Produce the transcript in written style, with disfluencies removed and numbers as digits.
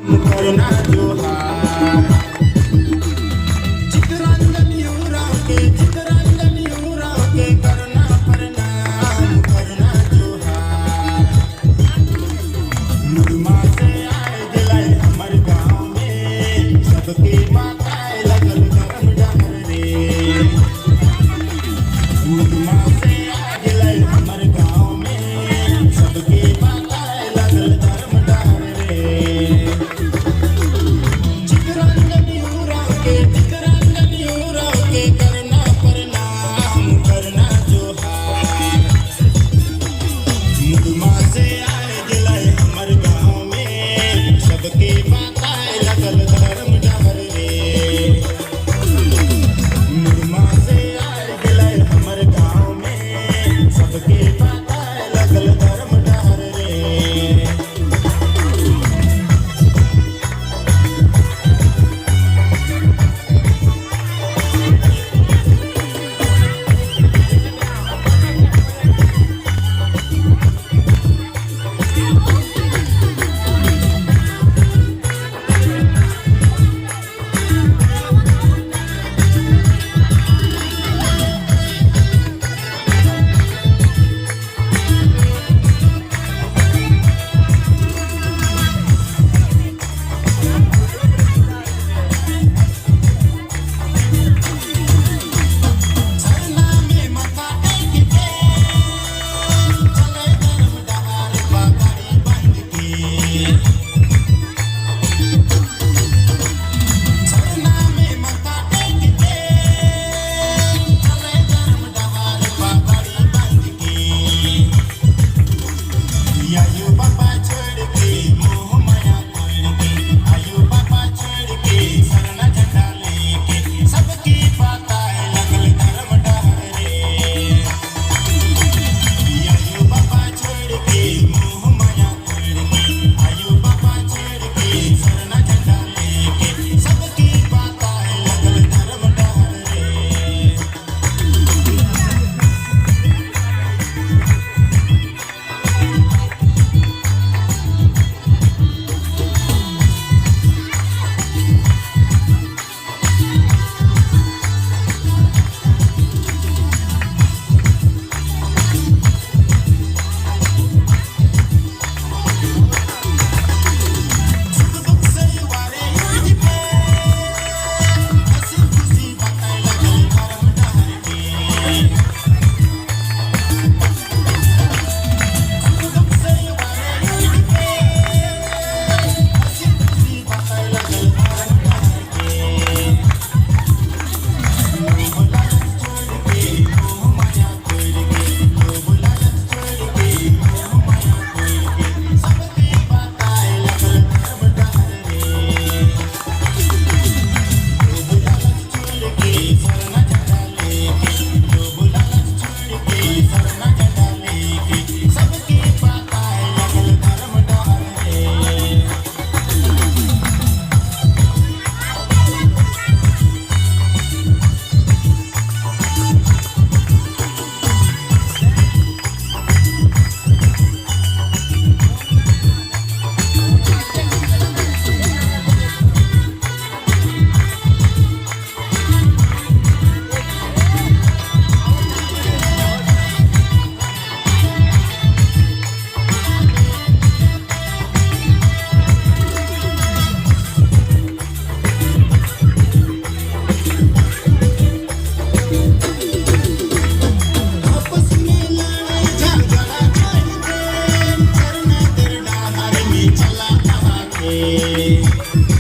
करना जोहार चितरंजन युवराव के चितरंजन युवराव के करना प्रणाम करना जोहार मुरमा से आए दिलाए हमर गाँव में सबके माताए लगल धर्म डहर रे मुरमा से आए दिलाए हमर गाँव में सबके माताए लगल धर्म डहर रे चितरंजन युवराव के करना प्रणाम करना जोहार मुरमा से आए दिलाए हमर गाँव में सबके माताए लगल धर्म डहर रे मुरमा से आए दिलाए हमर गाँव में सबके माताए लगल धर्म डहर रे सरना में मथा टेक के चले धर्म डहार पगड़ी बंद के सरना में मथा टेक के चले धर्म डहार पगड़ी बंद के आयु बाबा छोड़ के मोह माया तोड़ के आयु बाबा छोड़ के सरना झंडा लेके सबकी बाताएं लगल धर्म डहर रे आयु बाबा छोड़ के मोह माया तोड़ के आयु बाबा छोड़ के सरना झंडा लेके सबकी बाताएं लगल धर्म डहर रे सुख दुख से युवारे यूज पे हंसी खुशी बातें लगल धर्म डहर के सुख दुख से युवारे यूज पे हंसी खुशी बातें लगल धर्म डहर के लोभ लालच छोड़ के मोह माया तोड़ के लोभ लालच छोड़ के मोह माया तोड़ के सबकी बाताएं लगल धर्म डहर रे लोभ लालच छोड़ के सरना झंडा लेके लोभ लालच छोड़ के सरना झंडा लेके सबकी बाताएं लगल धर्म डहर रे आपस में लड़ाई झगड़ा छोड़ के करना तेरे डहार में चला कहाँ के